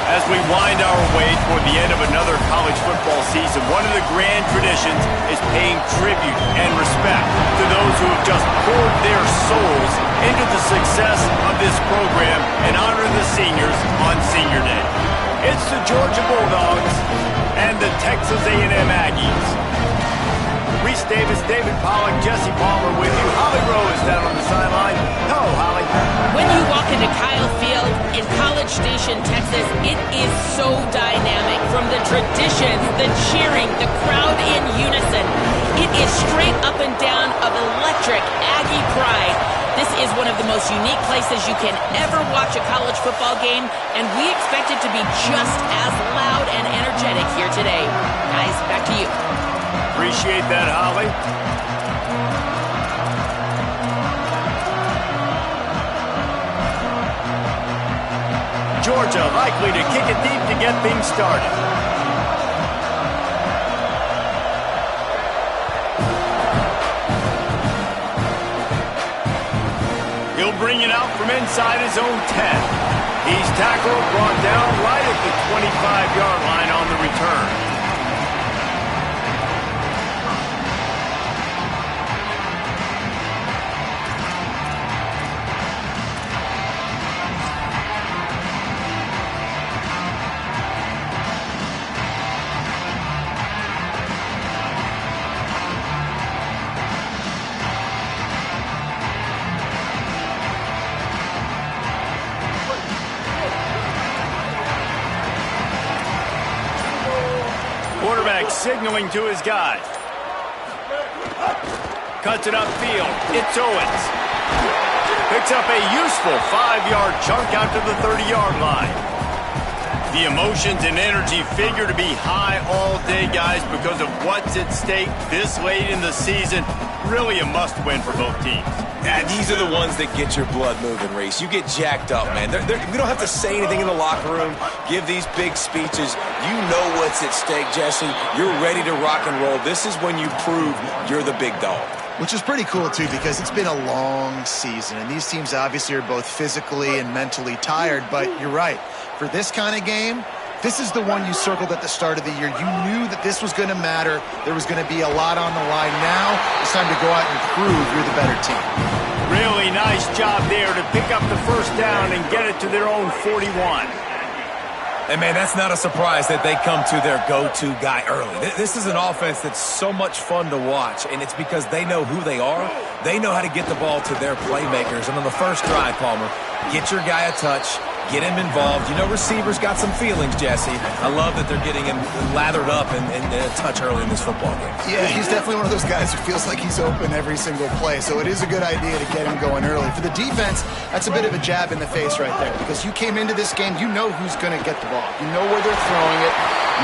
As we wind our way toward the end of another college football season, one of the grand traditions is paying tribute and respect to those who have just poured their souls into the success of this program and honor the seniors on Senior Day. It's the Georgia Bulldogs and the Texas A&M Aggies. Reese Davis, David Pollack, Jesse Palmer with you. Holly Rowe is down on the sideline. Hello, Holly. When you walk into Kyle Field in College Station, Texas, it is so dynamic. From the tradition, the cheering, the crowd in unison. It is straight up and down of electric Aggie pride. This is one of the most unique places you can ever watch a college football game, and we expect it to be just as loud and energetic here today. Guys, back to you. Appreciate that, Holly. Georgia likely to kick it deep to get things started. He'll bring it out from inside his own 10. He's tackled, brought down right at the 25-yard line on the return. Quarterback signaling to his guys. Cuts it upfield. It's Owens. Picks up a useful 5-yard chunk out to the 30-yard line. The emotions and energy figure to be high all day, guys, because of what's at stake this late in the season. Really a must-win for both teams. Yeah, these are the ones that get your blood moving, Reese. You get jacked up, man. We don't have to say anything in the locker room, give these big speeches. You know what's at stake, Jesse. You're ready to rock and roll. This is when you prove you're the big dog. Which is pretty cool, too, because it's been a long season, and these teams obviously are both physically and mentally tired, but you're right. For this kind of game, this is the one you circled at the start of the year. You knew that this was going to matter. There was going to be a lot on the line. Now it's time to go out and prove you're the better team. Really nice job there to pick up the first down and get it to their own 41. And, man, that's not a surprise that they come to their go-to guy early. This is an offense that's so much fun to watch, and it's because they know who they are. They know how to get the ball to their playmakers. And on the first drive, Palmer, get your guy a touch, get him involved. You know receivers got some feelings, Jesse. I love that they're getting him lathered up and a touch early in this football game. Yeah, he's definitely one of those guys who feels like he's open every single play, so it is a good idea to get him going early. For the defense, that's a bit of a jab in the face right there, because you came into this game, you know who's going to get the ball. You know where they're throwing it.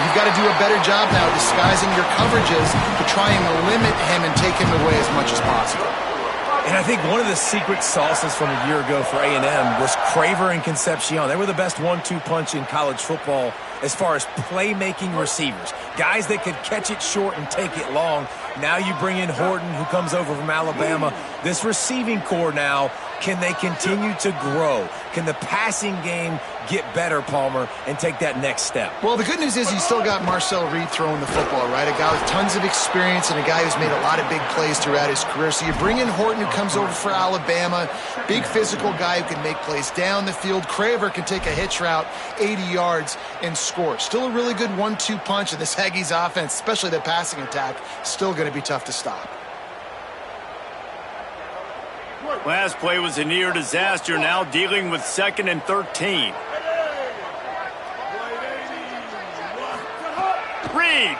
You've got to do a better job now disguising your coverages to try and limit him and take him away as much as possible. And I think one of the secret sauces from a year ago for A&M was Craver and Concepcion. They were the best 1-2 punch in college football as far as playmaking receivers. Guys that could catch it short and take it long. Now you bring in Horton, who comes over from Alabama. This receiving core now, can they continue to grow? Can the passing game get better, Palmer, and take that next step? Well, the good news is you still got Marcel Reed throwing the football, right? A guy with tons of experience and a guy who's made a lot of big plays throughout his career. So you bring in Horton, who comes over for Alabama, big physical guy who can make plays down the field. Craver can take a hitch route 80 yards and score. Still a really good 1-2 punch, and this Aggies offense, especially the passing attack, still going to be tough to stop. Last play was a near disaster, now dealing with 2nd and 13. Reed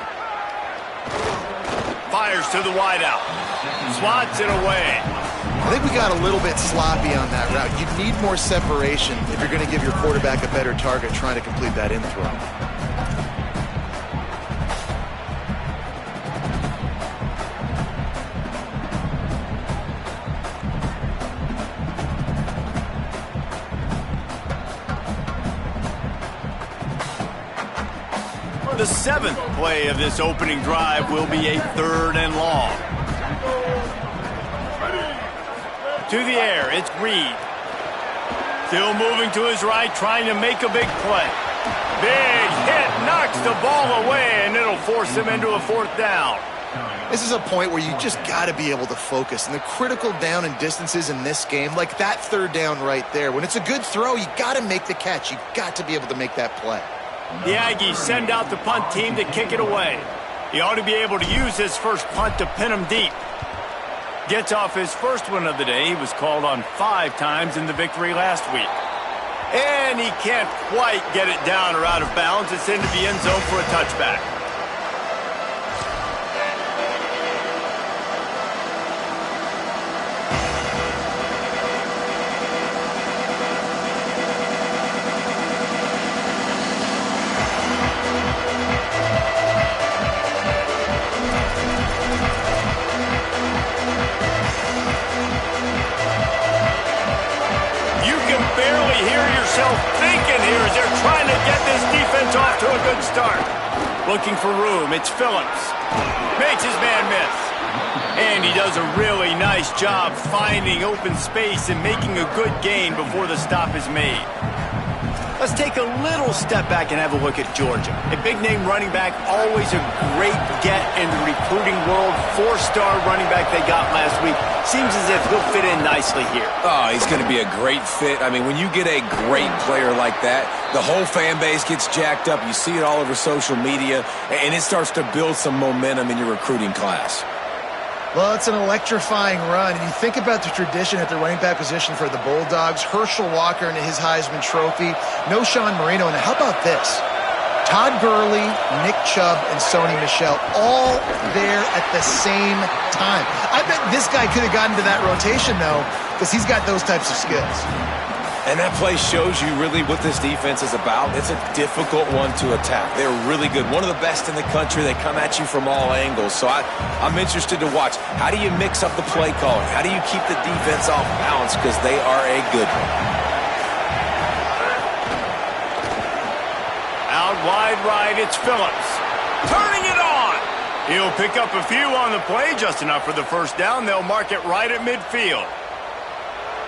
fires to the wideout, slots it away. I think we got a little bit sloppy on that route. You need more separation if you're going to give your quarterback a better target trying to complete that in throw. The 7th play of this opening drive will be a 3rd and long. To the air, it's Reed. Still moving to his right, trying to make a big play. Big hit, knocks the ball away, and it'll force him into a 4th down. This is a point where you just got to be able to focus. And the critical down and distances in this game, like that 3rd down right there, when it's a good throw, you got to make the catch. You got to be able to make that play. The Aggies send out the punt team to kick it away. He ought to be able to use his first punt to pin him deep. Gets off his first one of the day. He was called on 5 times in the victory last week. And he can't quite get it down or out of bounds. It's into the end zone for a touchback. Thinking here as they're trying to get this defense off to a good start. Looking for room. It's Phillips. Makes his man miss. And he does a really nice job finding open space and making a good gain before the stop is made. Let's take a little step back and have a look at Georgia. A big-name running back, always a great get in the recruiting world. 4-star running back they got last week. Seems as if he'll fit in nicely here. Oh, he's going to be a great fit. I mean, when you get a great player like that, the whole fan base gets jacked up. You see it all over social media, and it starts to build some momentum in your recruiting class. Well, it's an electrifying run. And you think about the tradition at the running back position for the Bulldogs. Herschel Walker and his Heisman Trophy. No Sean Marino. And how about this? Todd Gurley, Nick Chubb, and Sony Michel all there at the same time. I bet this guy could have gotten to that rotation, though, because he's got those types of skills. And that play shows you really what this defense is about. It's a difficult one to attack. They're really good. One of the best in the country. They come at you from all angles. So I'm interested to watch. How do you mix up the play calling? How do you keep the defense off balance? Because they are a good one. Out wide right, it's Phillips. Turning it on. He'll pick up a few on the play, just enough for the 1st down. They'll mark it right at midfield.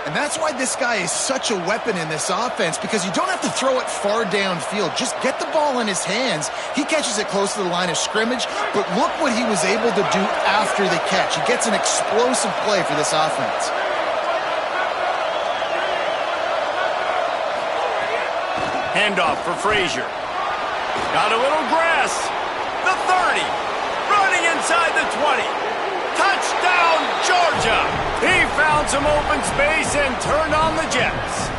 And that's why this guy is such a weapon in this offense, because you don't have to throw it far downfield. Just get the ball in his hands. He catches it close to the line of scrimmage, but look what he was able to do after the catch. He gets an explosive play for this offense. Handoff for Frazier. Got a little grass. The 30. Running inside the 20. Touchdown, Georgia! He found some open space and turned on the Jets.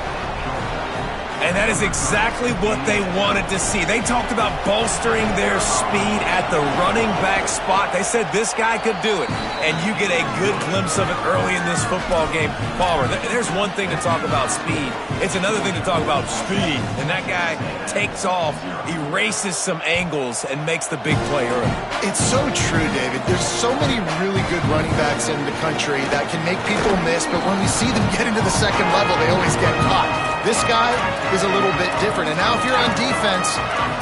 And that is exactly what they wanted to see. They talked about bolstering their speed at the running back spot. They said this guy could do it. And you get a good glimpse of it early in this football game. Palmer, there's one thing to talk about speed. It's another thing to talk about speed. And that guy takes off, erases some angles, and makes the big play early. It's so true, David. There's so many really good running backs in the country that can make people miss, but when we see them get into the 2nd level, they always get caught. This guy is a little bit different. And now if you're on defense,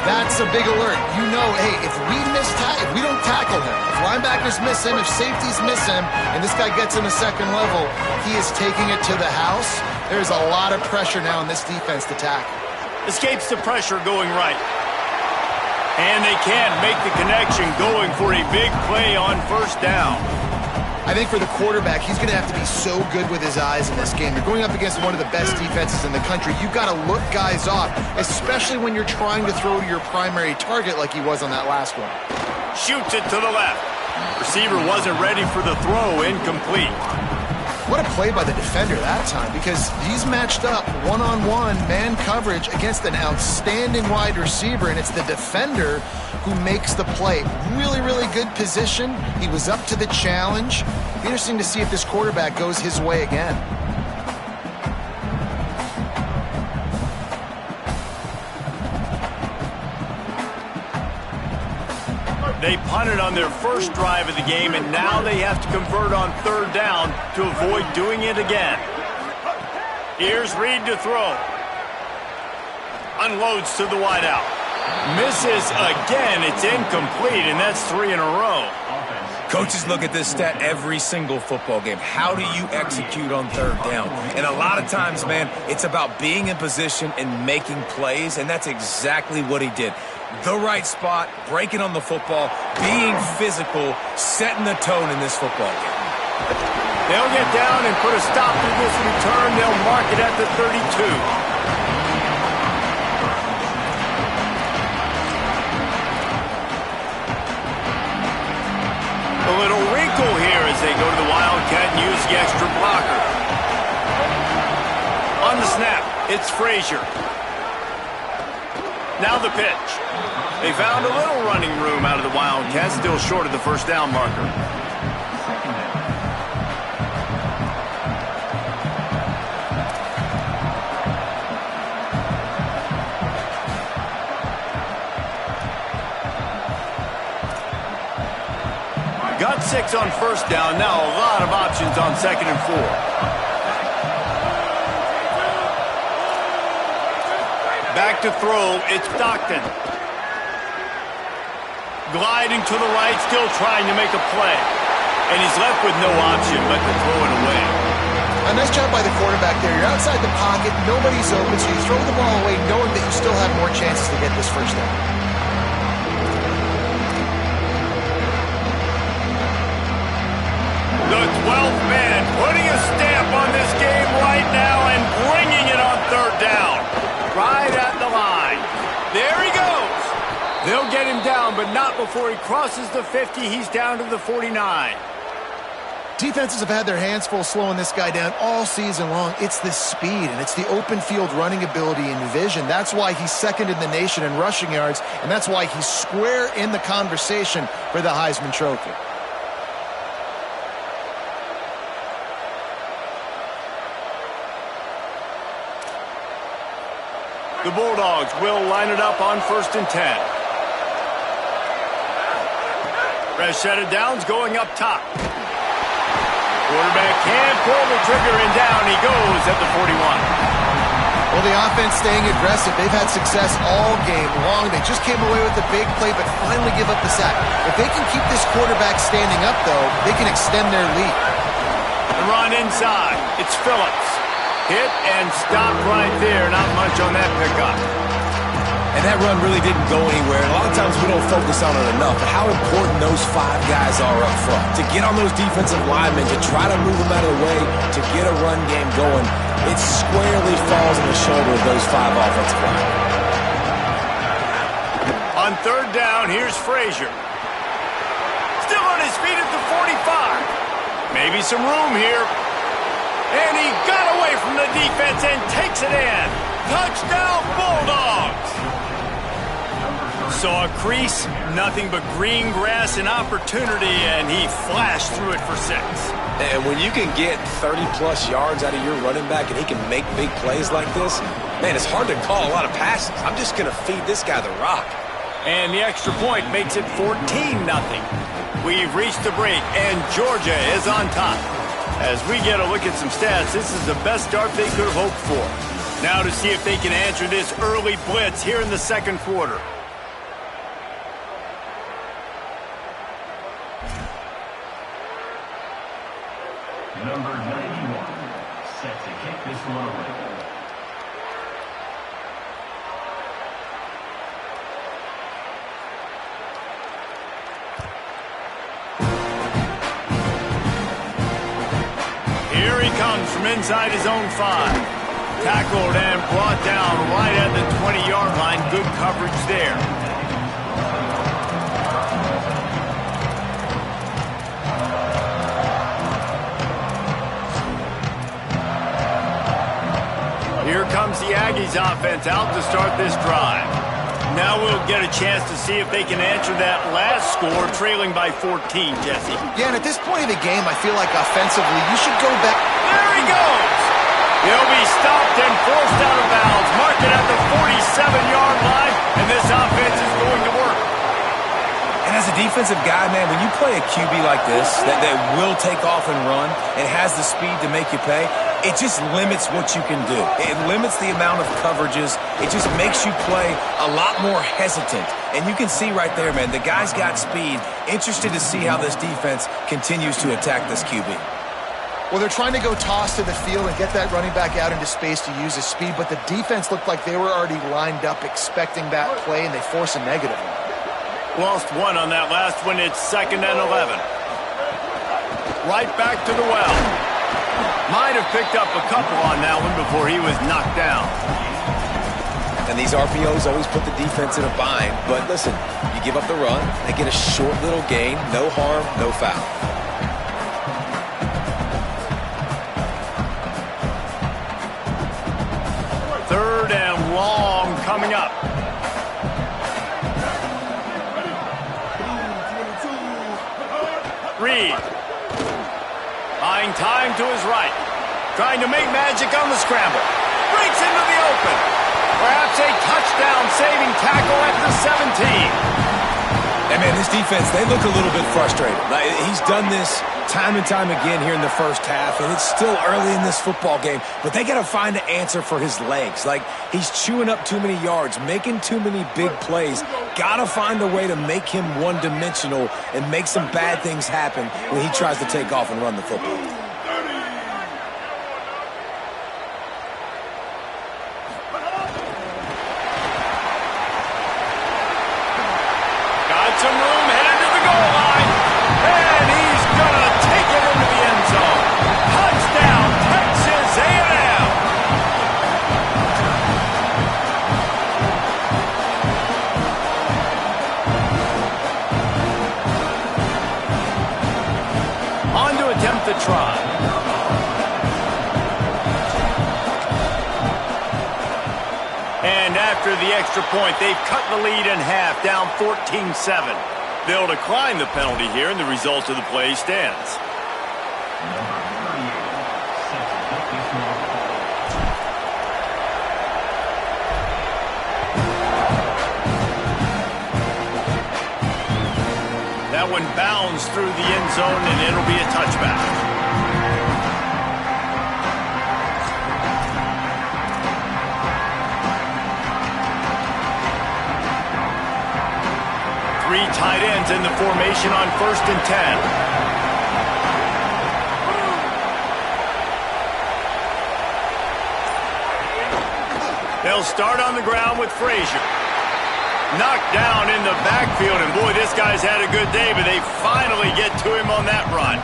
that's a big alert. You know, hey, if we don't tackle him, if linebackers miss him, if safeties miss him, and this guy gets in the 2nd level, he is taking it to the house. There's a lot of pressure now in this defense to tackle. Escapes the pressure going right. And they can't make the connection, going for a big play on 1st down. I think for the quarterback, he's going to have to be so good with his eyes in this game. You're going up against one of the best defenses in the country. You've got to look guys off, especially when you're trying to throw to your primary target like he was on that last one. Shoots it to the left. Receiver wasn't ready for the throw, incomplete. What a play by the defender that time, because he's matched up one-on-one man coverage against an outstanding wide receiver, and it's the defender who makes the play. Really, really good position. He was up to the challenge. Be interesting to see if this quarterback goes his way again. They punted on their first drive of the game, and now they have to convert on 3rd down to avoid doing it again. Here's Reed to throw. Unloads to the wideout. Misses again. It's incomplete, and that's 3 in a row. Coaches look at this stat every single football game. How do you execute on third down? And a lot of times, man, it's about being in position and making plays, and that's exactly what he did. The right spot, breaking on the football, being physical, setting the tone in this football game. They'll get down and put a stop to this return. They'll mark it at the 32. A little wrinkle here as they go to the Wildcat and use the extra blocker. On the snap, it's Frazier. Now the pitch. They found a little running room out of the Wildcats, still short of the first down marker. Got 6 on first down. Now a lot of options on 2nd and 4. Back to throw. It's Stockton. Gliding to the right, still trying to make a play. And he's left with no option but to throw it away. A nice job by the quarterback there. You're outside the pocket. Nobody's open, so you throw the ball away knowing that you still have more chances to get this first down. The 12th man putting a stamp on this game right now and bringing it on third down. Right at the line. There he goes. They'll get him down, but not before he crosses the 50. He's down to the 49. Defenses have had their hands full slowing this guy down all season long. It's the speed, and it's the open field running ability and vision. That's why he's second in the nation in rushing yards, and that's why he's square in the conversation for the Heisman Trophy. The Bulldogs will line it up on 1st and 10. Rashad Downs going up top. Quarterback can't pull the trigger, and down he goes at the 41. Well, the offense staying aggressive. They've had success all game long. They just came away with a big play, but finally give up the sack. If they can keep this quarterback standing up, though, they can extend their lead. The run inside. It's Phillips. Hit and stopped right there. Not much on that pickup. And that run really didn't go anywhere. And a lot of times we don't focus on it enough, but how important those 5 guys are up front. To get on those defensive linemen, to try to move them out of the way, to get a run game going, it squarely falls on the shoulder of those 5 offensive linemen. On third down, here's Frazier. Still on his feet at the 45. Maybe some room here. And he got away from the defense and takes it in. Touchdown, Bulldogs! Saw a crease, nothing but green grass and opportunity, and he flashed through it for 6. And when you can get 30-plus yards out of your running back and he can make big plays like this, man, it's hard to call a lot of passes. I'm just going to feed this guy the rock. And the extra point makes it 14-0. We've reached the break, and Georgia is on top. As we get a look at some stats, this is the best start they could have hoped for. Now to see if they can answer this early blitz here in the second quarter. Number 91, set to kick this one away. Here he comes from inside his own 5. Tackled and brought down right at the 20-yard line. Good coverage there. Here comes the Aggies offense out to start this drive. Now we'll get a chance to see if they can answer that last score, trailing by 14, Jesse. Yeah, and at this point of the game, I feel like offensively, you should go back. There he goes! He'll be stopped and forced out of bounds. Mark it at the 47-yard line, and this offense is going to work. And as a defensive guy, man, when you play a QB like this that will take off and run and has the speed to make you pay, it just limits what you can do. It limits the amount of coverages. It just makes you play a lot more hesitant. And you can see right there, man, the guy's got speed. Interested to see how this defense continues to attack this QB. Well, they're trying to go toss to the field and get that running back out into space to use his speed, but the defense looked like they were already lined up expecting that play, and they force a negative one. Lost one on that last one. It's 2nd and 11. Right back to the well. Might have picked up a couple on that one before he was knocked down. And these RPOs always put the defense in a bind. But listen, you give up the run, they get a short little gain, no harm, no foul. 3rd and long coming up. Reed. Buying time to his right. Trying to make magic on the scramble. Breaks into the open. Perhaps a touchdown-saving tackle at the 17. And, man, this defense, they look a little bit frustrated. He's done this time and time again here in the first half, and it's still early in this football game, but they got to find an answer for his legs. Like, he's chewing up too many yards, making too many big plays. Got to find a way to make him one-dimensional and make some bad things happen when he tries to take off and run the football. Some room headed to the goal line, and he's gonna take it into the end zone. Touchdown, Texas A&M. On to attempt the try. And after the extra point, they've cut the lead in half, down 14-7. They'll decline the penalty here, and the result of the play stands. That one bounds through the end zone, and it'll be a touchback. Three tight ends in the formation on 1st and 10. They'll start on the ground with Frazier. Knocked down in the backfield, and boy, this guy's had a good day, but they finally get to him on that run.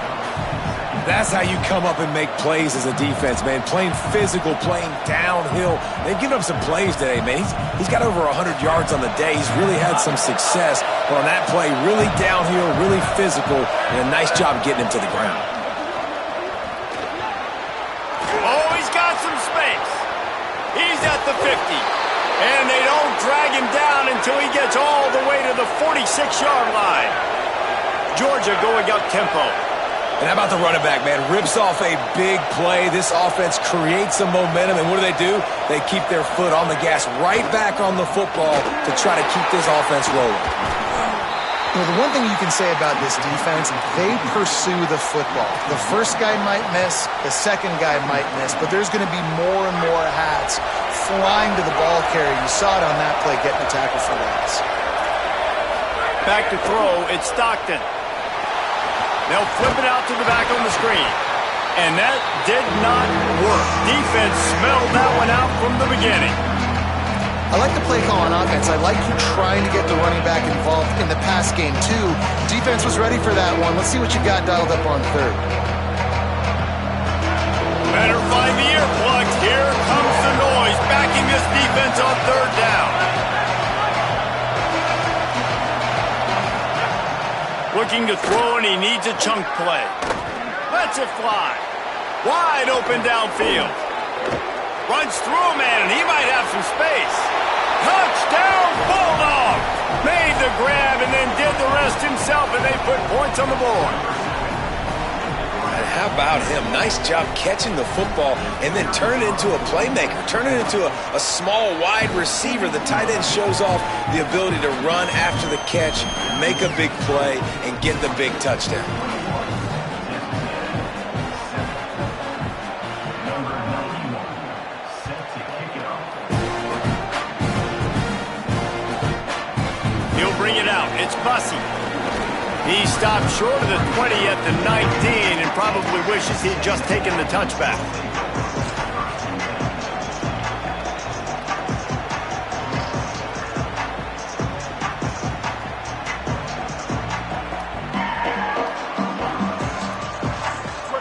That's how you come up and make plays as a defense, man. Playing physical, playing downhill. They've given up some plays today, man. He's got over 100 yards on the day. He's really had some success. But on that play, really downhill, really physical, and a nice job getting him to the ground. Oh, he's got some space. He's at the 50. And they don't drag him down until he gets all the way to the 46-yard line. Georgia going up tempo. And how about the running back, man? Rips off a big play. This offense creates some momentum, and what do? They keep their foot on the gas, right back on the football to try to keep this offense rolling. You know, the one thing you can say about this defense, they pursue the football. The first guy might miss, the second guy might miss, but there's going to be more and more hats flying to the ball carrier. You saw it on that play, getting a tackle for loss. Back to throw, it's Stockton. They'll flip it out to the back on the screen. And that did not work. Defense smelled that one out from the beginning. I like the play call on offense. I like you trying to get the running back involved in the pass game, too. Defense was ready for that one. Let's see what you got dialed up on 3rd. Better find the earplugs. Here comes the noise, backing this defense on 3rd down. Looking to throw, and he needs a chunk play. Lets it fly. Wide open downfield. Runs through a man, and he might have some space. Touchdown, Bulldog! Made the grab and then did the rest himself, and they put points on the board. How about him? Nice job catching the football and then turn it into a playmaker. Turn it into a small, wide receiver. The tight end shows off the ability to run after the catch, make a big play, and get the big touchdown. Number 91, set to kick it off. He'll bring it out. It's Bussey. He stopped short of the 20 at the 19 and probably wishes he'd just taken the touchback.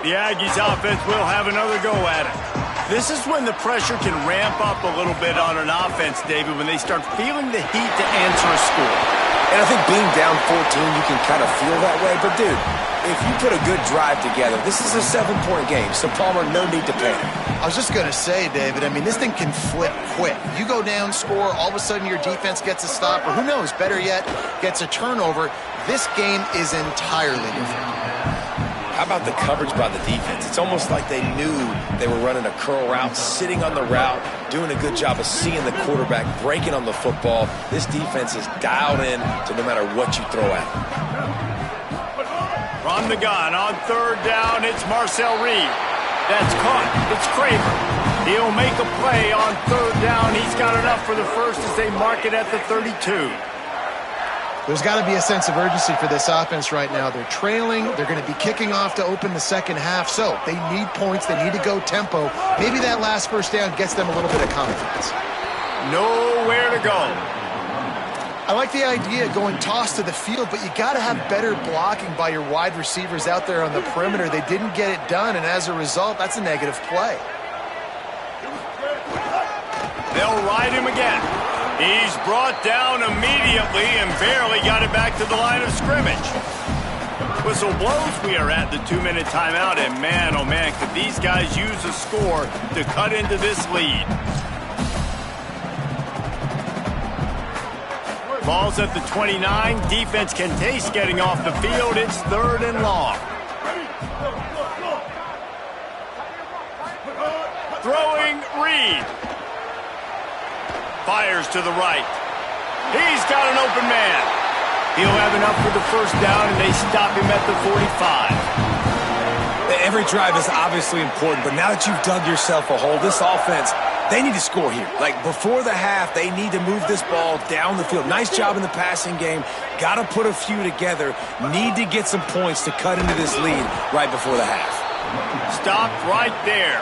The Aggies offense will have another go at it. This is when the pressure can ramp up a little bit on an offense, David, when they start feeling the heat to answer a score. And I think being down 14, you can kind of feel that way. But, dude, if you put a good drive together, this is a 7-point game. So, Palmer, no need to panic. I was just going to say, David, I mean, this thing can flip quick. You go down, score, all of a sudden your defense gets a stop, or who knows, better yet, gets a turnover. This game is entirely different. How about the coverage by the defense? It's almost like they knew they were running a curl route, sitting on the route, doing a good job of seeing the quarterback, breaking on the football. This defense is dialed in to no matter what you throw at them. From the gun on third down, it's Marcel Reed. That's caught. It's Craver. He'll make a play on third down. He's got enough for the first as they mark it at the 32. There's got to be a sense of urgency for this offense right now. They're trailing. They're going to be kicking off to open the second half. So they need points. They need to go tempo. Maybe that last first down gets them a little bit of confidence. Nowhere to go. I like the idea of going toss to the field, but you got to have better blocking by your wide receivers out there on the perimeter. They didn't get it done, and as a result, that's a negative play. They'll ride him again. He's brought down immediately and barely got it back to the line of scrimmage. Whistle blows. We are at the 2-minute timeout, and man, oh man, could these guys use a score to cut into this lead. Ball's at the 29. Defense can taste getting off the field. It's third and long. Throwing Reed. Fires to the right. He's got an open man. He'll have enough for the first down, and they stop him at the 45. Every drive is obviously important, but now that you've dug yourself a hole, this offense, they need to score here. Like, before the half, they need to move this ball down the field. Nice job in the passing game. Got to put a few together. Need to get some points to cut into this lead right before the half. Stopped right there.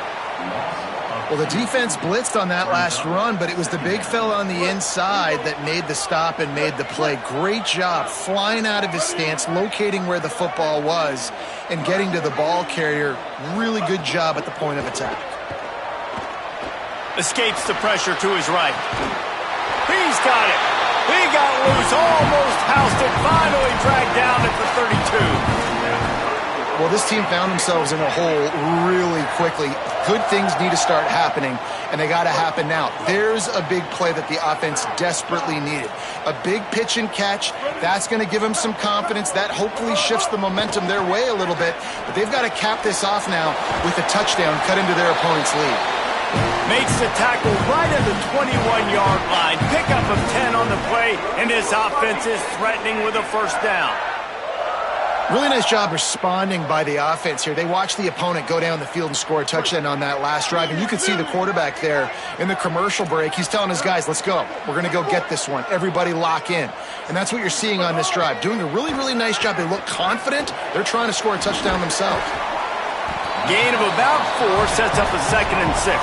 Well, the defense blitzed on that last run, but it was the big fella on the inside that made the stop and made the play. Great job flying out of his stance, locating where the football was, and getting to the ball carrier. Really good job at the point of attack. Escapes the pressure to his right. He's got it. He got loose, almost housed it, finally dragged down at the 32. Well, this team found themselves in a hole really quickly. Good things need to start happening, and they got to happen now. There's a big play that the offense desperately needed. A big pitch and catch. That's going to give them some confidence. That hopefully shifts the momentum their way a little bit. But they've got to cap this off now with a touchdown, cut into their opponent's lead. Makes the tackle right at the 21-yard line. Pickup of 10 on the play, and this offense is threatening with a first down. Really nice job responding by the offense here. They watched the opponent go down the field and score a touchdown on that last drive, and you can see the quarterback there in the commercial break. He's telling his guys, let's go. We're going to go get this one. Everybody lock in. And that's what you're seeing on this drive. Doing a really, really nice job. They look confident. They're trying to score a touchdown themselves. Gain of about 4 sets up a 2nd and 6.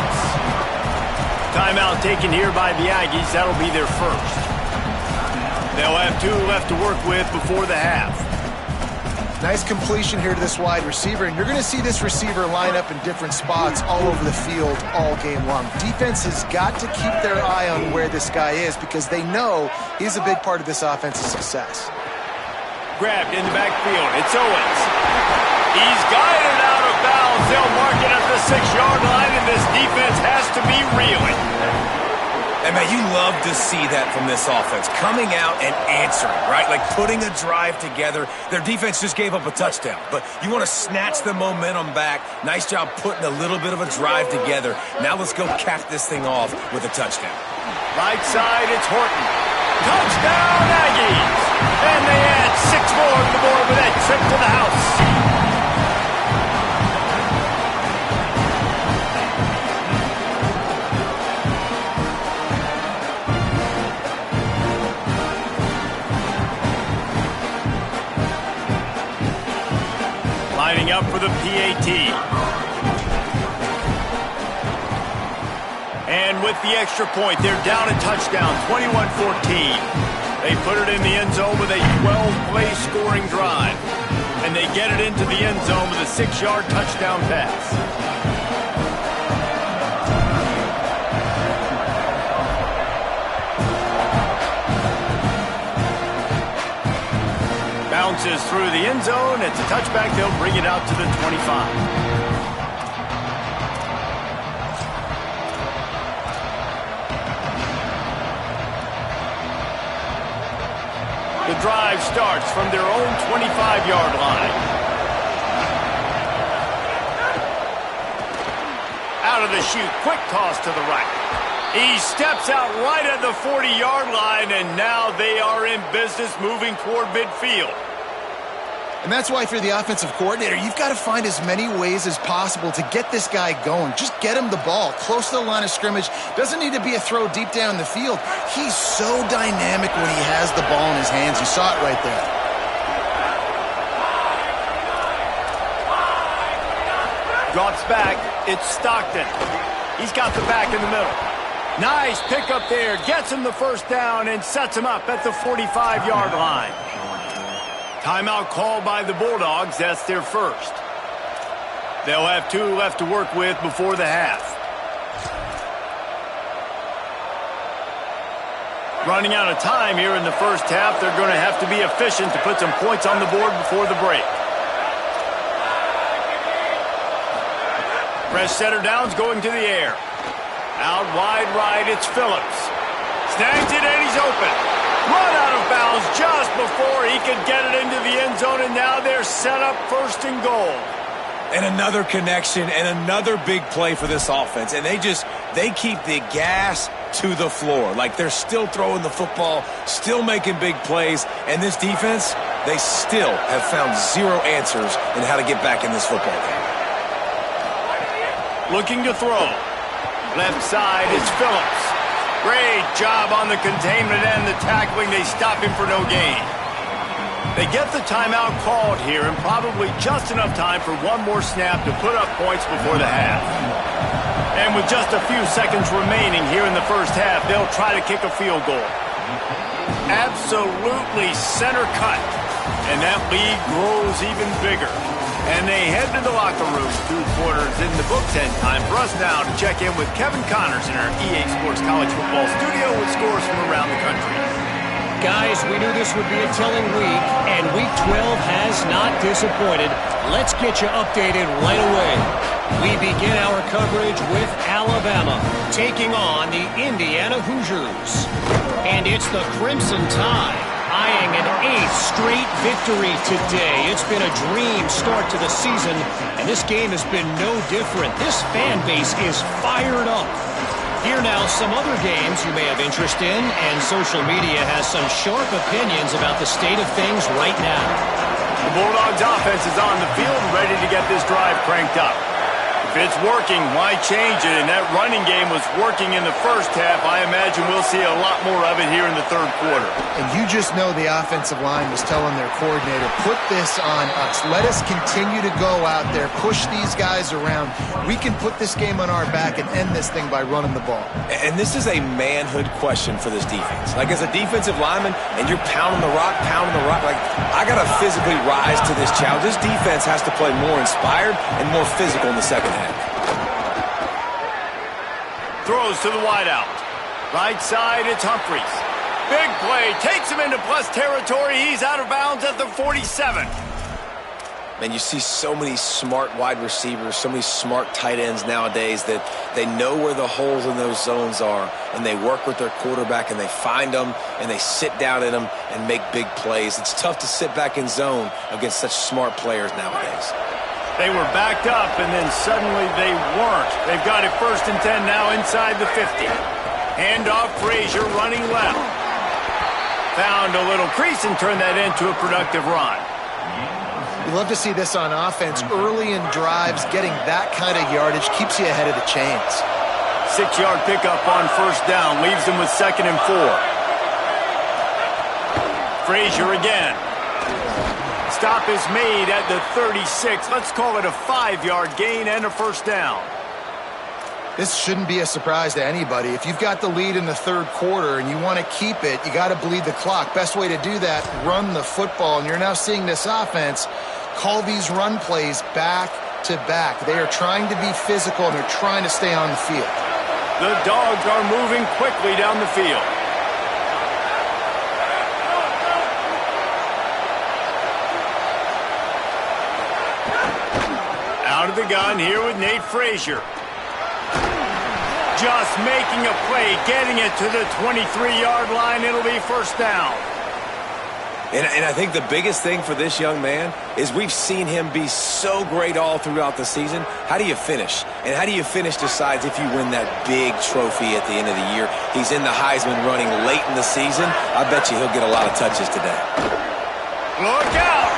Timeout taken here by the Aggies. That'll be their first. They'll have 2 left to work with before the half. Nice completion here to this wide receiver, and you're going to see this receiver line up in different spots all over the field all game long. Defense has got to keep their eye on where this guy is because they know he's a big part of this offense's success. Grabbed in the backfield. It's Owens. He's guided out of bounds. They'll mark it at the 6-yard line, and this defense has to be reeling. And, man, you love to see that from this offense, coming out and answering, right? Like putting a drive together. Their defense just gave up a touchdown, but you want to snatch the momentum back. Nice job putting a little bit of a drive together. Now let's go cap this thing off with a touchdown. Right side, it's Horton. Touchdown, Aggies! And they add 6 more to the board with that trip to the house. Lining up for the PAT. And with the extra point, they're down a touchdown, 21-14. They put it in the end zone with a 12-play scoring drive. And they get it into the end zone with a 6-yard touchdown pass. Bounces through the end zone. It's a touchback. They'll bring it out to the 25. The drive starts from their own 25-yard line. Out of the chute, quick toss to the right. He steps out right at the 40-yard line, and now they are in business moving toward midfield. And that's why if you're the offensive coordinator, you've got to find as many ways as possible to get this guy going. Just get him the ball close to the line of scrimmage. Doesn't need to be a throw deep down the field. He's so dynamic when he has the ball in his hands. You saw it right there. Drops back. It's Stockton. He's got the back in the middle. Nice pickup there. Gets him the first down and sets him up at the 45-yard line. Timeout called by the Bulldogs. That's their first. They'll have 2 left to work with before the half. Running out of time here in the first half. They're going to have to be efficient to put some points on the board before the break. Fresh setter downs going to the air. Out wide right, it's Phillips. Snags it and he's open. Run out of bounds just before he could get it into the end zone, and now they're set up 1st and goal. And another connection and another big play for this offense. And they keep the gas to the floor. Like they're still throwing the football, still making big plays. And this defense, they still have found 0 answers in how to get back in this football game. Looking to throw. Left side, it's Phillips. Great job on the containment and the tackling. They stop him for no gain. They get the timeout called here, and probably just enough time for one more snap to put up points before the half. And with just a few seconds remaining here in the first half, they'll try to kick a field goal. Absolutely center cut. And that lead grows even bigger. And they head to the locker room. 2 quarters in the books, and time for us now to check in with Kevin Connors in our EA Sports College Football studio with scores from around the country. Guys, we knew this would be a telling week, and Week 12 has not disappointed. Let's get you updated right away. We begin our coverage with Alabama taking on the Indiana Hoosiers. And it's the Crimson Tide eyeing an 8th straight victory today. It's been a dream start to the season, and this game has been no different. This fan base is fired up. Here now some other games you may have interest in, and social media has some sharp opinions about the state of things right now. The Bulldogs offense is on the field, ready to get this drive cranked up. If it's working, why change it? And that running game was working in the first half. I imagine we'll see a lot more of it here in the 3rd quarter. And you just know the offensive line was telling their coordinator, put this on us. Let us continue to go out there, push these guys around. We can put this game on our back and end this thing by running the ball. And this is a manhood question for this defense. Like, as a defensive lineman, and you're pounding the rock, like, I got to physically rise to this challenge. This defense has to play more inspired and more physical in the second half. Throws to the wideout. Right side, it's Humphries. Big play, takes him into plus territory. He's out of bounds at the 47. Man, you see so many smart wide receivers, so many smart tight ends nowadays that they know where the holes in those zones are, and they work with their quarterback, and they find them, and they sit down in them and make big plays. It's tough to sit back in zone against such smart players nowadays. They were backed up, and then suddenly they weren't. They've got it 1st and 10 now inside the 50. Handoff, Frazier running left. Found a little crease and turned that into a productive run. You love to see this on offense. Early in drives, getting that kind of yardage keeps you ahead of the chains. 6-yard pickup on 1st down. Leaves them with 2nd and 4. Frazier again. Stop is made at the 36. Let's call it a 5-yard gain and a 1st down. This shouldn't be a surprise to anybody. If you've got the lead in the 3rd quarter and you want to keep it, you got to bleed the clock. Best way to do that, run the football. And you're now seeing this offense call these run plays back to back. They are trying to be physical, and they're trying to stay on the field. The Dogs are moving quickly down the field. Out of the gun here with Nate Frazier. Just making a play, getting it to the 23-yard line. It'll be 1st down. And I think the biggest thing for this young man is we've seen him be so great all throughout the season. How do you finish? And how do you finish decides if you win that big trophy at the end of the year. He's in the Heisman running late in the season. I bet you he'll get a lot of touches today. Look out!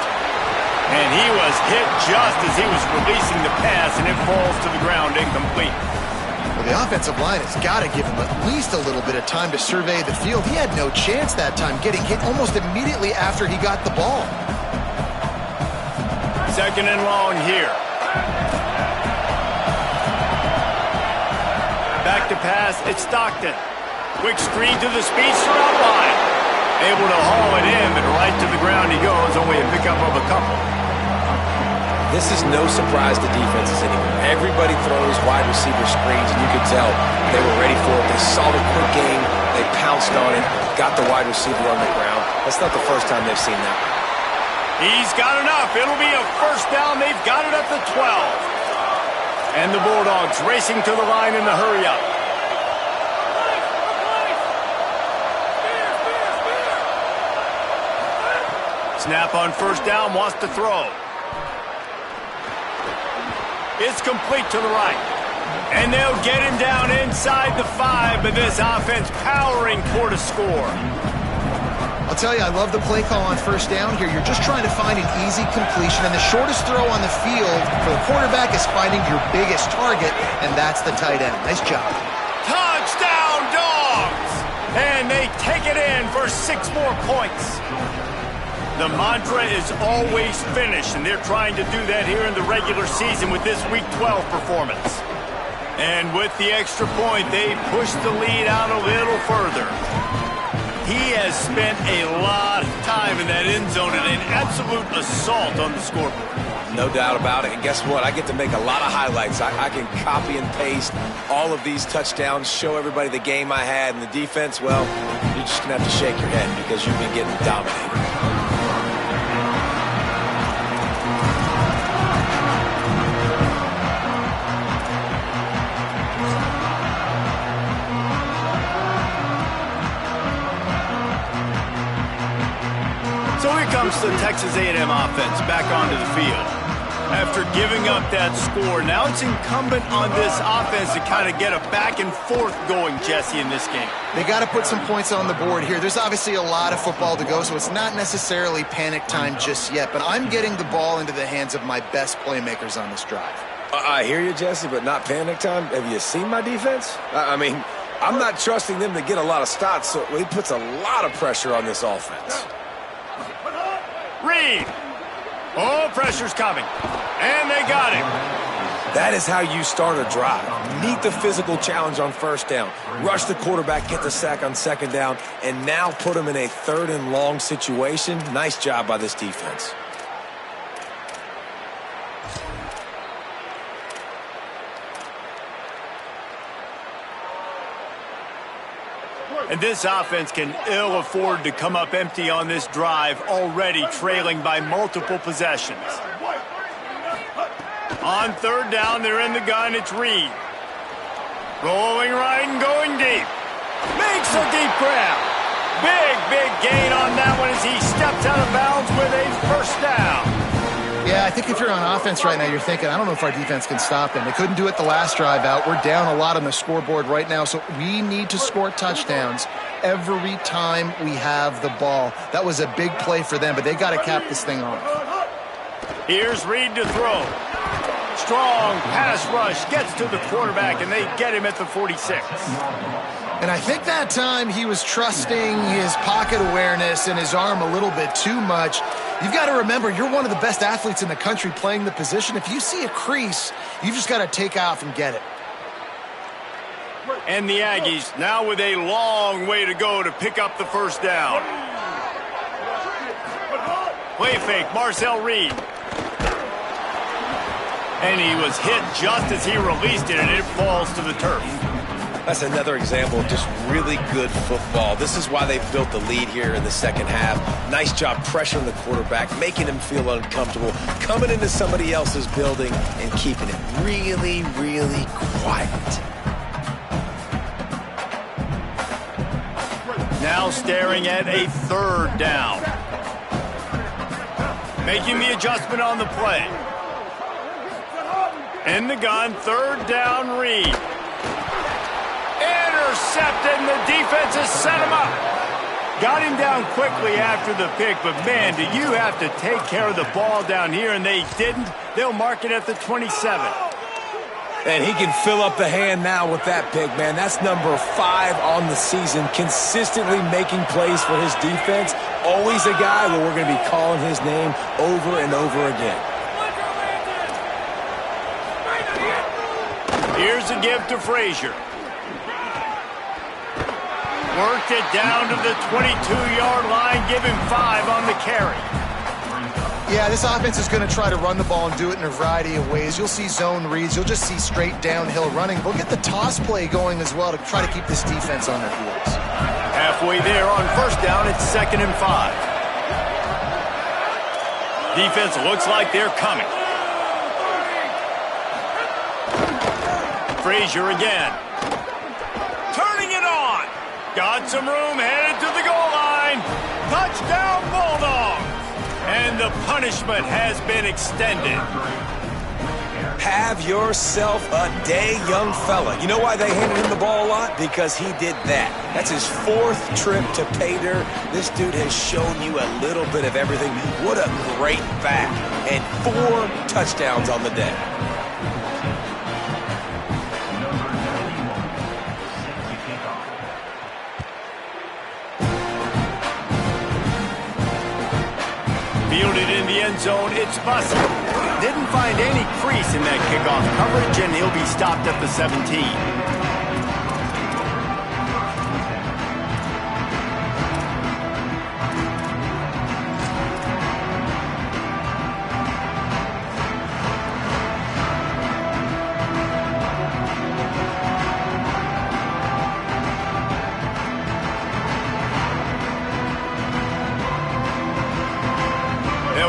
And he was hit just as he was releasing the pass, and it falls to the ground incomplete. Well, the offensive line has got to give him at least a little bit of time to survey the field. He had no chance that time, getting hit almost immediately after he got the ball. 2nd and long here. Back to pass, it's Stockton. Quick screen to the speedster out wide. Able to haul it in, but right to the ground he goes, only a pickup of a couple. This is no surprise to defenses anymore. Everybody throws wide receiver screens, and you could tell they were ready for it. They saw the quick game. They pounced on it, got the wide receiver on the ground. That's not the first time they've seen that. He's got enough. It'll be a 1st down. They've got it at the 12. And the Bulldogs racing to the line in the hurry-up. Snap on 1st down, wants to throw. It's complete to the right. And they'll get him down inside the 5, but this offense powering toward a score. I'll tell you, I love the play call on 1st down here. You're just trying to find an easy completion, and the shortest throw on the field for the quarterback is finding your biggest target, and that's the tight end. Nice job. Touchdown, Dogs! And they take it in for 6 more points. The mantra is always finish, and they're trying to do that here in the regular season with this Week 12 performance. And with the extra point, they push the lead out a little further. He has spent a lot of time in that end zone and an absolute assault on the scoreboard. No doubt about it. And guess what? I get to make a lot of highlights. I can copy and paste all of these touchdowns, show everybody the game I had, and the defense, well, you're just going to have to shake your head because you've been getting dominated. So here comes the Texas A&M offense back onto the field. After giving up that score, now it's incumbent on this offense to kind of get a back and forth going, Jesse, in this game. They got to put some points on the board here. There's obviously a lot of football to go, so it's not necessarily panic time just yet, but I'm getting the ball into the hands of my best playmakers on this drive. I hear you, Jesse, but not panic time. Have you seen my defense? I mean, I'm not trusting them to get a lot of stops, so it puts a lot of pressure on this offense. Reed. Oh, pressure's coming. And they got him. That is how you start a drive. Meet the physical challenge on 1st down. Rush the quarterback, get the sack on 2nd down, and now put him in a 3rd and long situation. Nice job by this defense. And this offense can ill afford to come up empty on this drive, already trailing by multiple possessions. On third down, they're in the gun. It's Reed. Rolling right and going deep. Makes a deep grab. Big gain on that one as he steps out of bounds with a first down. Yeah, I think if you're on offense right now, you're thinking, I don't know if our defense can stop them. They couldn't do it the last drive out. We're down a lot on the scoreboard right now, so we need to score touchdowns every time we have the ball. That was a big play for them, but they got to cap this thing off. Here's Reed to throw. Strong pass rush gets to the quarterback, and they get him at the 46. And I think that time he was trusting his pocket awareness and his arm a little bit too much. You've got to remember, you're one of the best athletes in the country playing the position. If you see a crease, you've just got to take off and get it. And the Aggies now with a long way to go to pick up the first down. Play fake, Marcel Reed. And he was hit just as he released it, and it falls to the turf. That's another example of just really good football. This is why they built the lead here in the second half. Nice job pressuring the quarterback, making him feel uncomfortable, coming into somebody else's building and keeping it really, really quiet. Now staring at a third down. Making the adjustment on the play. In the gun, third down, Reed. Intercepted, and the defense has set him up. Got him down quickly after the pick, but man, do you have to take care of the ball down here, and they didn't. They'll mark it at the 27. And he can fill up the hand now with that pick, man. That's number 5 on the season, consistently making plays for his defense. Always a guy where we're going to be calling his name over and over again. Here's a give to Frazier. Worked it down to the 22-yard line. Give him 5 on the carry. Yeah, this offense is going to try to run the ball and do it in a variety of ways. You'll see zone reads. You'll just see straight downhill running. We'll get the toss play going as well to try to keep this defense on their heels. Halfway there on first down, it's 2nd and 5. Defense looks like they're coming. Frazier again. Turning it on. Got some room, headed to the goal line. Touchdown, Bulldogs. And the punishment has been extended. Have yourself a day, young fella. You know why they handed him the ball a lot? Because he did that. That's his 4th trip to pay dirt. This dude has shown you a little bit of everything. What a great back. And 4 touchdowns on the day. Fielded in the end zone, it's Bussey. Didn't find any crease in that kickoff coverage, and he'll be stopped at the 17.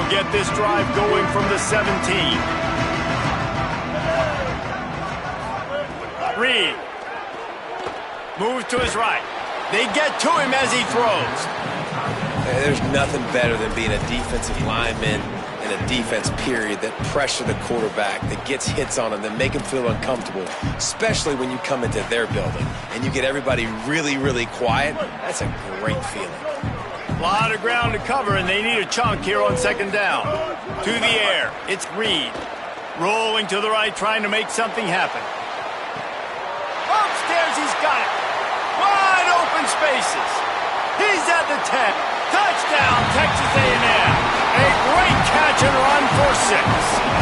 Get this drive going from the 17. Reed moves to his right. They get to him as he throws. There's nothing better than being a defensive lineman in a defense period that pressure the quarterback, that gets hits on him, that make him feel uncomfortable, especially when you come into their building and you get everybody really, really quiet. That's a great feeling. A lot of ground to cover, and they need a chunk here on 2nd down. To the air, it's Reed. Rolling to the right, trying to make something happen. Upstairs, he's got it. Wide open spaces. He's at the 10. Touchdown, Texas A&M. A great catch and run for 6.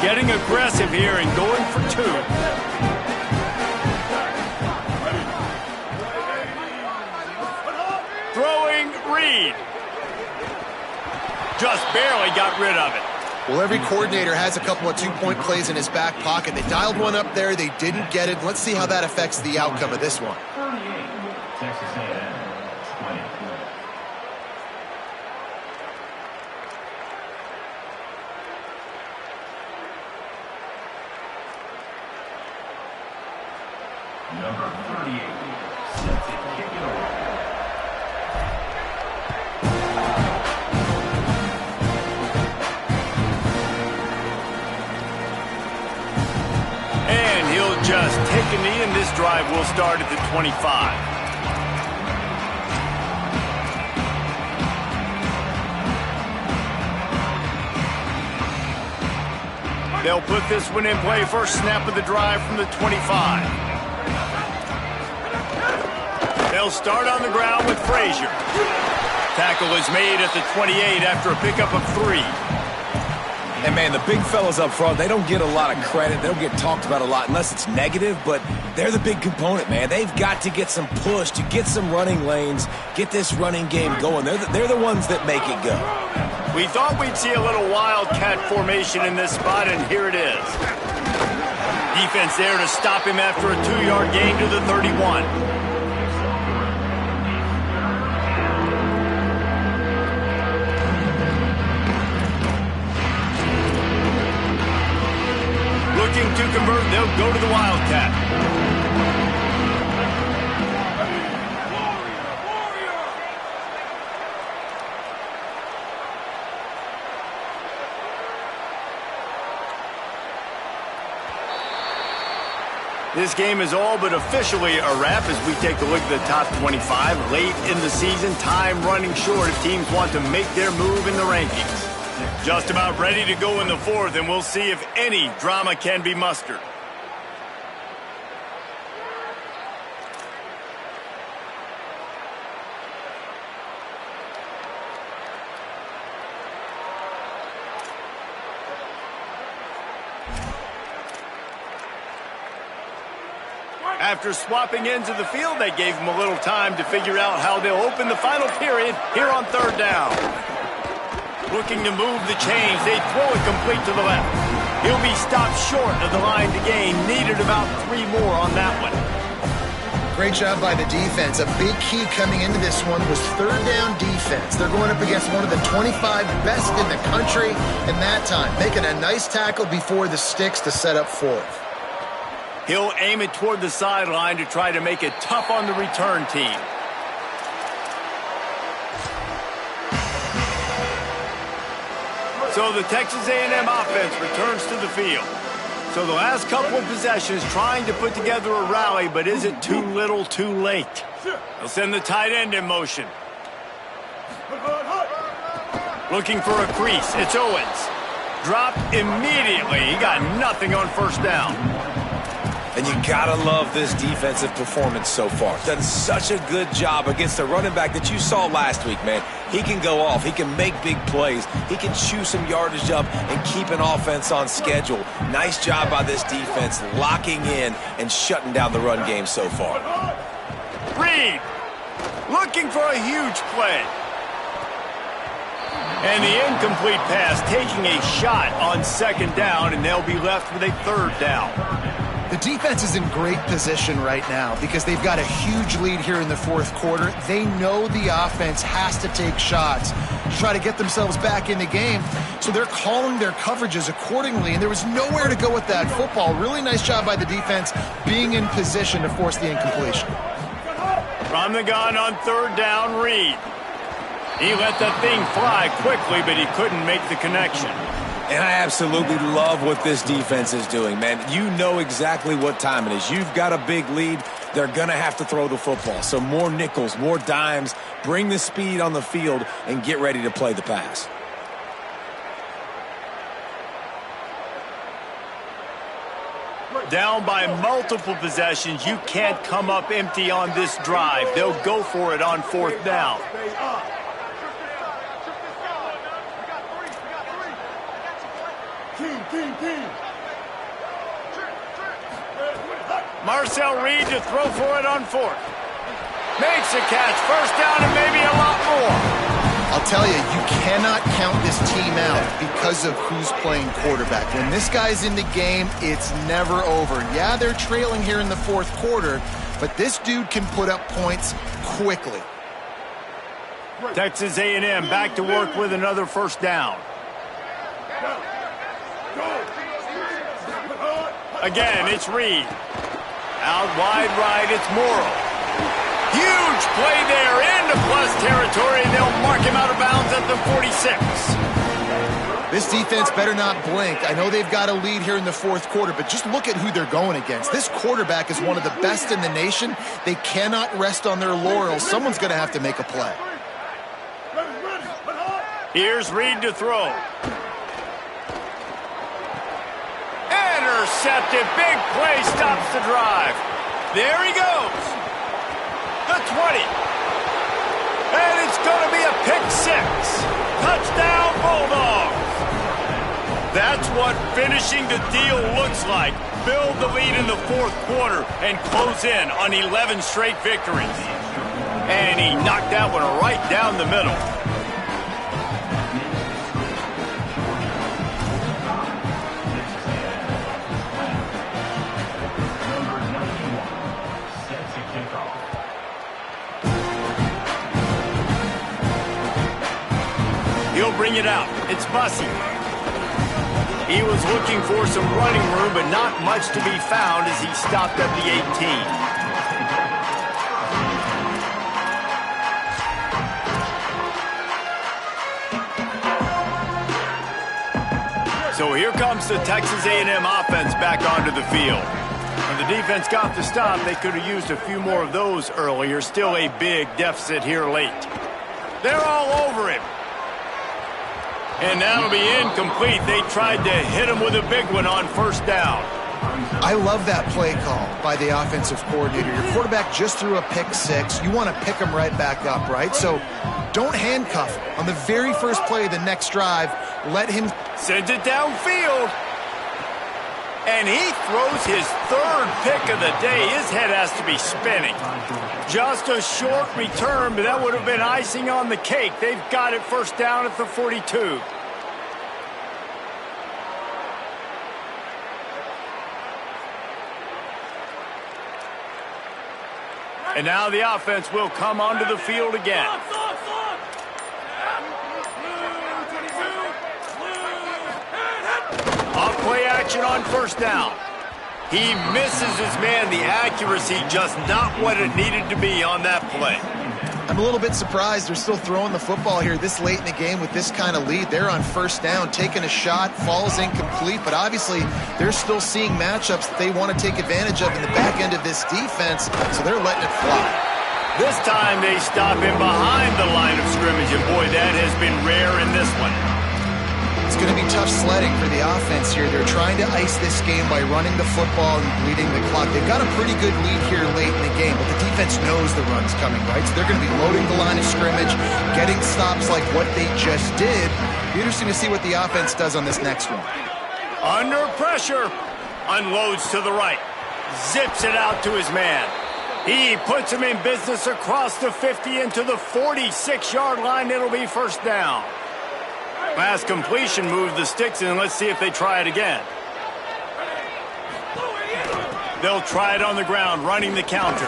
Getting aggressive here and going for 2. Throwing Reed. Just barely got rid of it. Well, every coordinator has a couple of two-point plays in his back pocket. They dialed one up there. They didn't get it. Let's see how that affects the outcome of this one. 38, Texas A&M, 20. Number 38, set to kick it away. And he'll just take a knee, and this drive will start at the 25. They'll put this one in play. First snap of the drive from the 25. They'll start on the ground with Frazier. Tackle is made at the 28 after a pickup of 3. And, man, the big fellas up front, they don't get a lot of credit. They don't get talked about a lot unless it's negative, but they're the big component, man. They've got to get some push, to get some running lanes, get this running game going. They're the ones that make it go. We thought we'd see a little wildcat formation in this spot, and here it is. Defense there to stop him after a 2-yard gain to the 31. Looking to convert, they'll go to the Wildcat. This game is all but officially a wrap as we take a look at the top 25. Late in the season, time running short if teams want to make their move in the rankings. Just about ready to go in the fourth, and we'll see if any drama can be mustered. After swapping into the field, they gave him a little time to figure out how they'll open the final period here on third down. Looking to move the chains. They throw it complete to the left. He'll be stopped short of the line to gain. Needed about 3 more on that one. Great job by the defense. A big key coming into this one was third down defense. They're going up against one of the 25 best in the country in that time. Making a nice tackle before the sticks to set up fourth. He'll aim it toward the sideline to try to make it tough on the return team. So the Texas A&M offense returns to the field. So the last couple of possessions trying to put together a rally, but is it too little too late? They'll send the tight end in motion. Looking for a crease. It's Owens. Dropped immediately. He got nothing on first down. And you gotta love this defensive performance so far. Done such a good job against the running back that you saw last week, man. He can go off. He can make big plays. He can chew some yardage up and keep an offense on schedule. Nice job by this defense locking in and shutting down the run game so far. Reed looking for a huge play. And the incomplete pass taking a shot on second down, and they'll be left with a third down. The defense is in great position right now because they've got a huge lead here in the fourth quarter. They know the offense has to take shots to try to get themselves back in the game. So they're calling their coverages accordingly, and there was nowhere to go with that football. Really nice job by the defense being in position to force the incompletion. From the gun on third down, Reed. He let that thing fly quickly, but he couldn't make the connection. And I absolutely love what this defense is doing, man. You know exactly what time it is. You've got a big lead. They're going to have to throw the football. So more nickels, more dimes. Bring the speed on the field and get ready to play the pass. Down by multiple possessions. You can't come up empty on this drive. They'll go for it on fourth down. Marcel Reed to throw for it on fourth. Makes a catch. First down and maybe a lot more. I'll tell you, you cannot count this team out because of who's playing quarterback. When this guy's in the game, it's never over. Yeah, they're trailing here in the fourth quarter, but this dude can put up points quickly. Texas A&M back to work with another first down. Again, it's Reed. Out wide right, it's Morrow. Huge play there into plus territory, and they'll mark him out of bounds at the 46. This defense better not blink. I know they've got a lead here in the fourth quarter, but just look at who they're going against. This quarterback is one of the best in the nation. They cannot rest on their laurels. Someone's going to have to make a play. Here's Reed to throw. Intercepted. Big play stops the drive. There he goes. The 20. And it's going to be a pick six. Touchdown, Bulldogs. That's what finishing the deal looks like. Build the lead in the fourth quarter and close in on 11 straight victories. And he knocked that one right down the middle. He'll bring it out. It's Bussey. He was looking for some running room, but not much to be found as he stopped at the 18. So here comes the Texas A&M offense back onto the field. When the defense got the stop, they could have used a few more of those earlier. Still a big deficit here late. They're all over him. And that'll be incomplete. They tried to hit him with a big one on first down. I love that play call by the offensive coordinator. Your quarterback just threw a pick six. You want to pick him right back up, right? So don't handcuff him. On the very first play of the next drive, let him... Sends it downfield. And he throws his third pick of the day. His head has to be spinning. Just a short return, but that would have been icing on the cake. They've got it first down at the 42. And now the offense will come onto the field again. Off play action on first down. He misses his man. The accuracy just not what it needed to be on that play. I'm a little bit surprised they're still throwing the football here this late in the game with this kind of lead. They're on first down, taking a shot, falls incomplete, but obviously they're still seeing matchups that they want to take advantage of in the back end of this defense, so they're letting it fly. This time they stop him behind the line of scrimmage, and boy, that has been rare in this one. It's going to be tough sledding for the offense here. They're trying to ice this game by running the football and bleeding the clock. They've got a pretty good lead here late in the game, but the defense knows the run's coming, right? So they're going to be loading the line of scrimmage, getting stops like what they just did. Be interesting to see what the offense does on this next one. Under pressure. Unloads to the right. Zips it out to his man. He puts him in business across the 50 into the 46-yard line. It'll be first down. Pass completion, move the sticks, and let's see if they try it again. They'll try it on the ground, running the counter.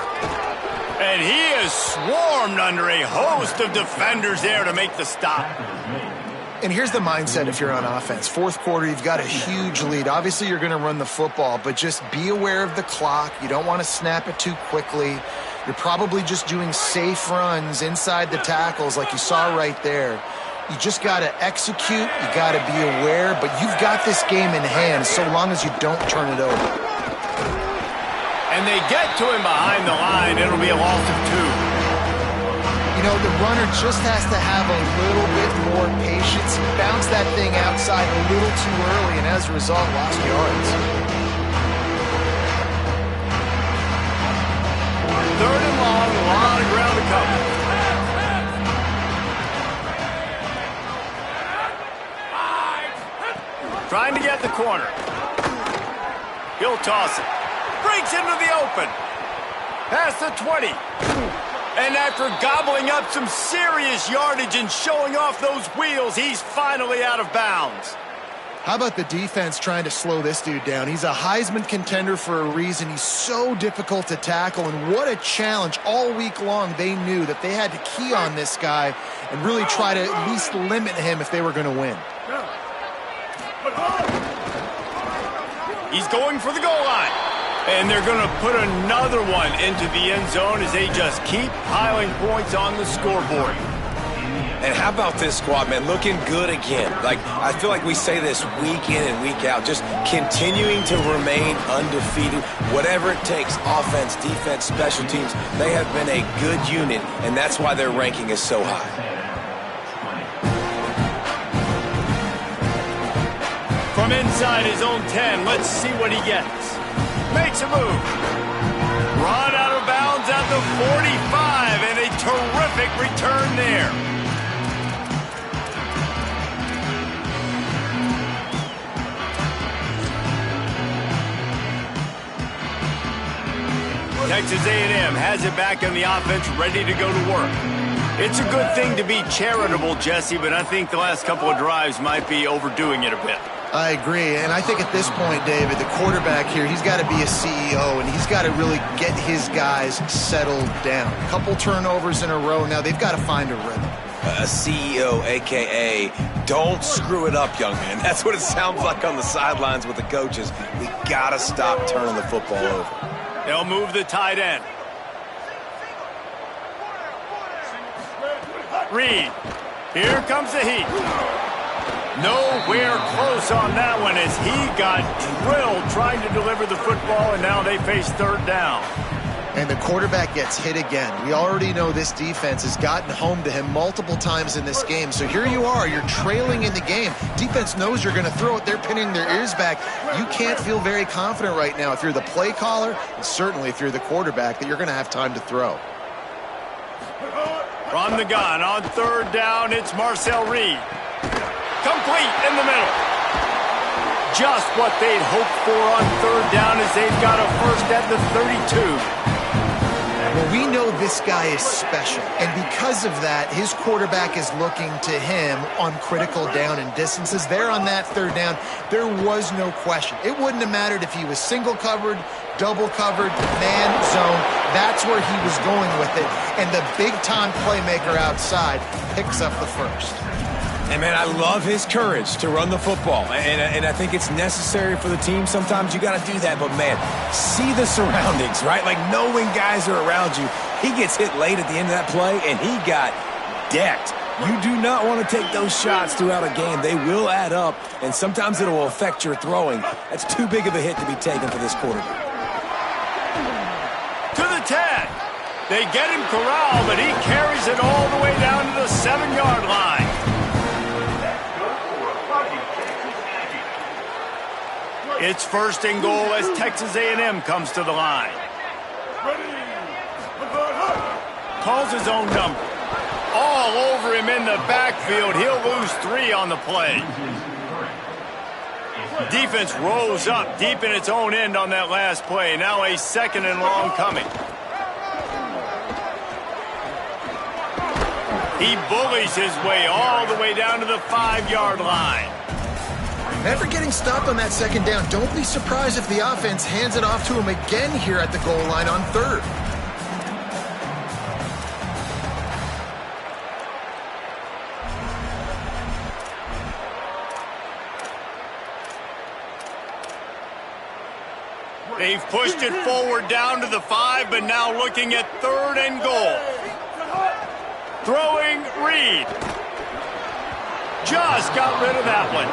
And he is swarmed under a host of defenders there to make the stop. And here's the mindset if you're on offense. Fourth quarter, you've got a huge lead. Obviously, you're going to run the football, but just be aware of the clock. You don't want to snap it too quickly. You're probably just doing safe runs inside the tackles like you saw right there. You just got to execute. You got to be aware, but you've got this game in hand so long as you don't turn it over. And they get to him behind the line. It'll be a loss of 2. You know, the runner just has to have a little bit more patience. He bounced that thing outside a little too early, and as a result, lost yards. Third and long, a lot of ground to cover. Trying to get the corner. He'll toss it. Breaks into the open. Past the 20. And after gobbling up some serious yardage and showing off those wheels, he's finally out of bounds. How about the defense trying to slow this dude down? He's a Heisman contender for a reason. He's so difficult to tackle, and what a challenge. All week long, they knew that they had to key on this guy and really try to at least limit him if they were going to win. He's going for the goal line. And they're going to put another one into the end zone as they just keep piling points on the scoreboard. And how about this squad, man? Looking good again. Like, I feel like we say this week in and week out, just continuing to remain undefeated. Whatever it takes, offense, defense, special teams, they have been a good unit, and that's why their ranking is so high. From inside his own 10, let's see what he gets. Makes a move. Run out of bounds at the 45, and a terrific return there. Texas A&M has it back on the offense, ready to go to work. It's a good thing to be charitable, Jesse, but I think the last couple of drives might be overdoing it a bit. I agree, and I think at this point, David, the quarterback here, he's got to be a CEO, and he's got to really get his guys settled down. A couple turnovers in a row. Now they've got to find a rhythm. A CEO, a.k.a. don't screw it up, young man. That's what it sounds like on the sidelines with the coaches. We got to stop turning the football over. They'll move the tight end. Reed. Here comes the heat. Nowhere close on that one as he got drilled trying to deliver the football, and now they face third down. And the quarterback gets hit again. We already know this defense has gotten home to him multiple times in this game. So here you are, you're trailing in the game. Defense knows you're going to throw it. They're pinning their ears back. You can't feel very confident right now if you're the play caller, and certainly if you're the quarterback, that you're going to have time to throw. From the gun on third down, it's Marcel Reed. Complete in the middle. Just what they'd hoped for on third down as they've got a first at the 32. Well, we know this guy is special, and because of that, his quarterback is looking to him on critical down and distances. There on that third down, there was no question. It wouldn't have mattered if he was single covered, double covered, man zone. That's where he was going with it, and the big-time playmaker outside picks up the first. And, man, I love his courage to run the football, and I think it's necessary for the team. Sometimes you got to do that, but, man, see the surroundings, right? Like, knowing guys are around you. He gets hit late at the end of that play, and he got decked. You do not want to take those shots throughout a game. They will add up, and sometimes it will affect your throwing. That's too big of a hit to be taken for this quarterback. To the 10. They get him corralled, but he carries it all the way down to the 7-yard line. It's first and goal as Texas A&M comes to the line. Calls his own number. All over him in the backfield. He'll lose 3 on the play. Defense rose up deep in its own end on that last play. Now a second and long coming. He bullies his way all the way down to the 5-yard line. After getting stopped on that second down, don't be surprised if the offense hands it off to him again here at the goal line on third. They've pushed it forward down to the 5, but now looking at third and goal. Throwing Reed. Just got rid of that one.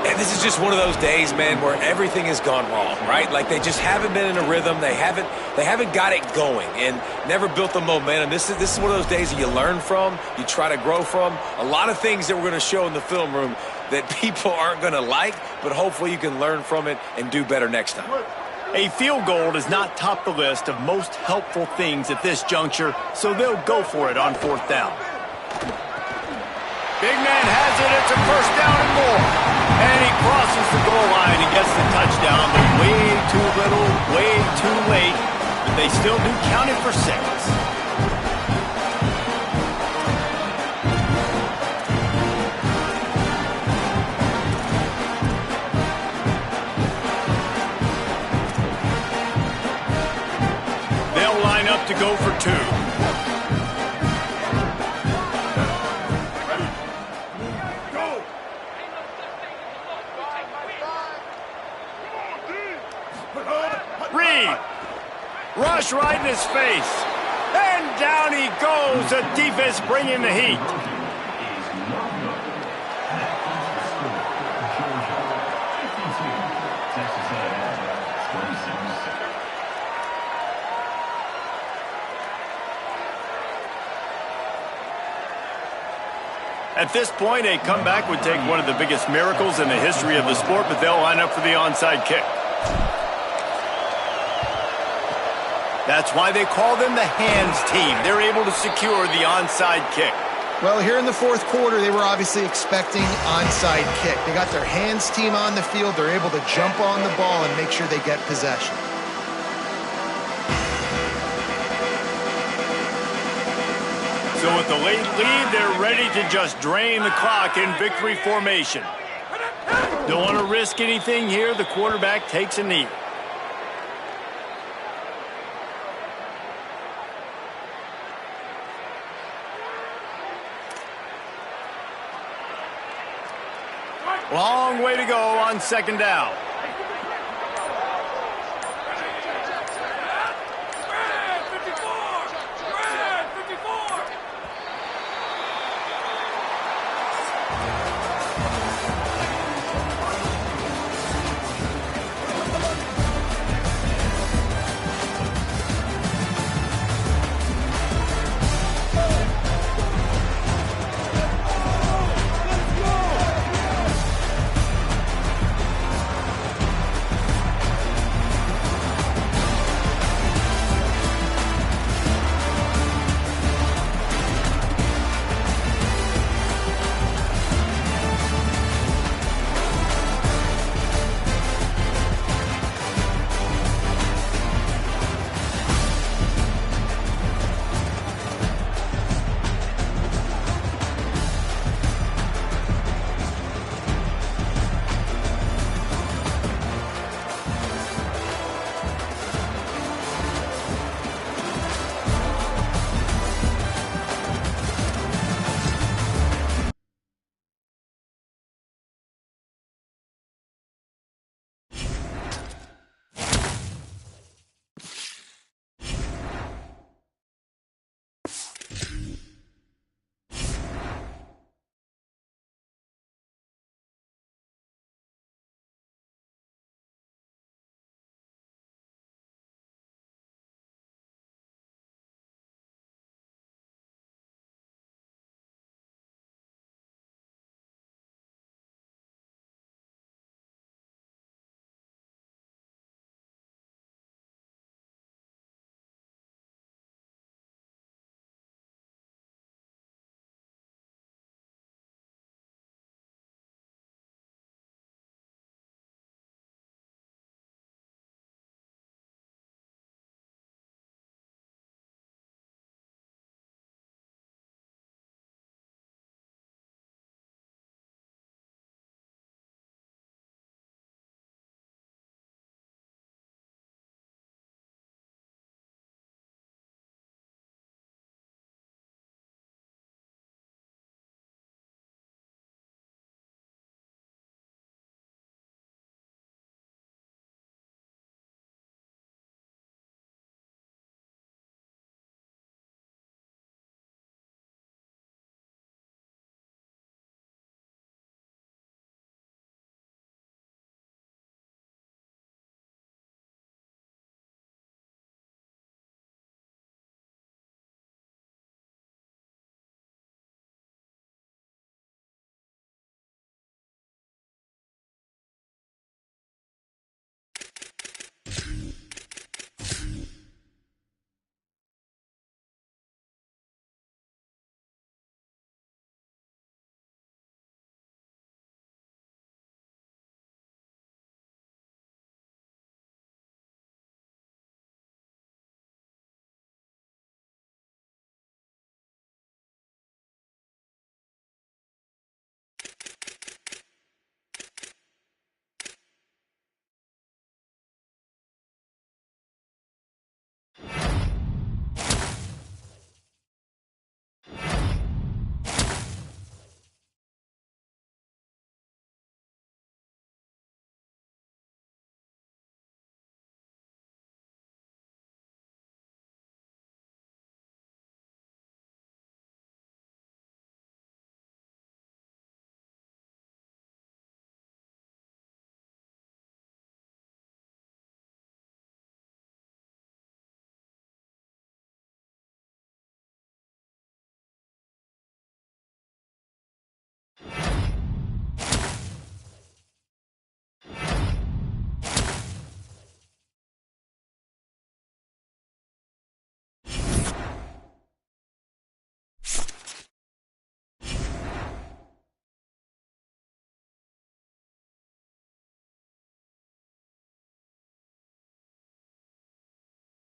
And this is just one of those days, man, where everything has gone wrong, right? Like they just haven't been in a rhythm. They haven't got it going and never built the momentum. This is one of those days that you learn from, you try to grow from. A lot of things that we're going to show in the film room that people aren't going to like, but hopefully you can learn from it and do better next time. A field goal does not top the list of most helpful things at this juncture, so they'll go for it on fourth down. Big man has it. It's a first down and more. And he crosses the goal line and gets the touchdown, but way too little, way too late. But they still do count it for 6. to go for two. Reed. Rush right in his face. And down he goes. The defense bringing the heat. At this point, a comeback would take one of the biggest miracles in the history of the sport, but they'll line up for the onside kick. That's why they call them the hands team. They're able to secure the onside kick. Well, here in the fourth quarter, they were obviously expecting onside kick. They got their hands team on the field. They're able to jump on the ball and make sure they get possession. So with the late lead, they're ready to just drain the clock in victory formation. Don't want to risk anything here. The quarterback takes a knee. Long way to go on second down.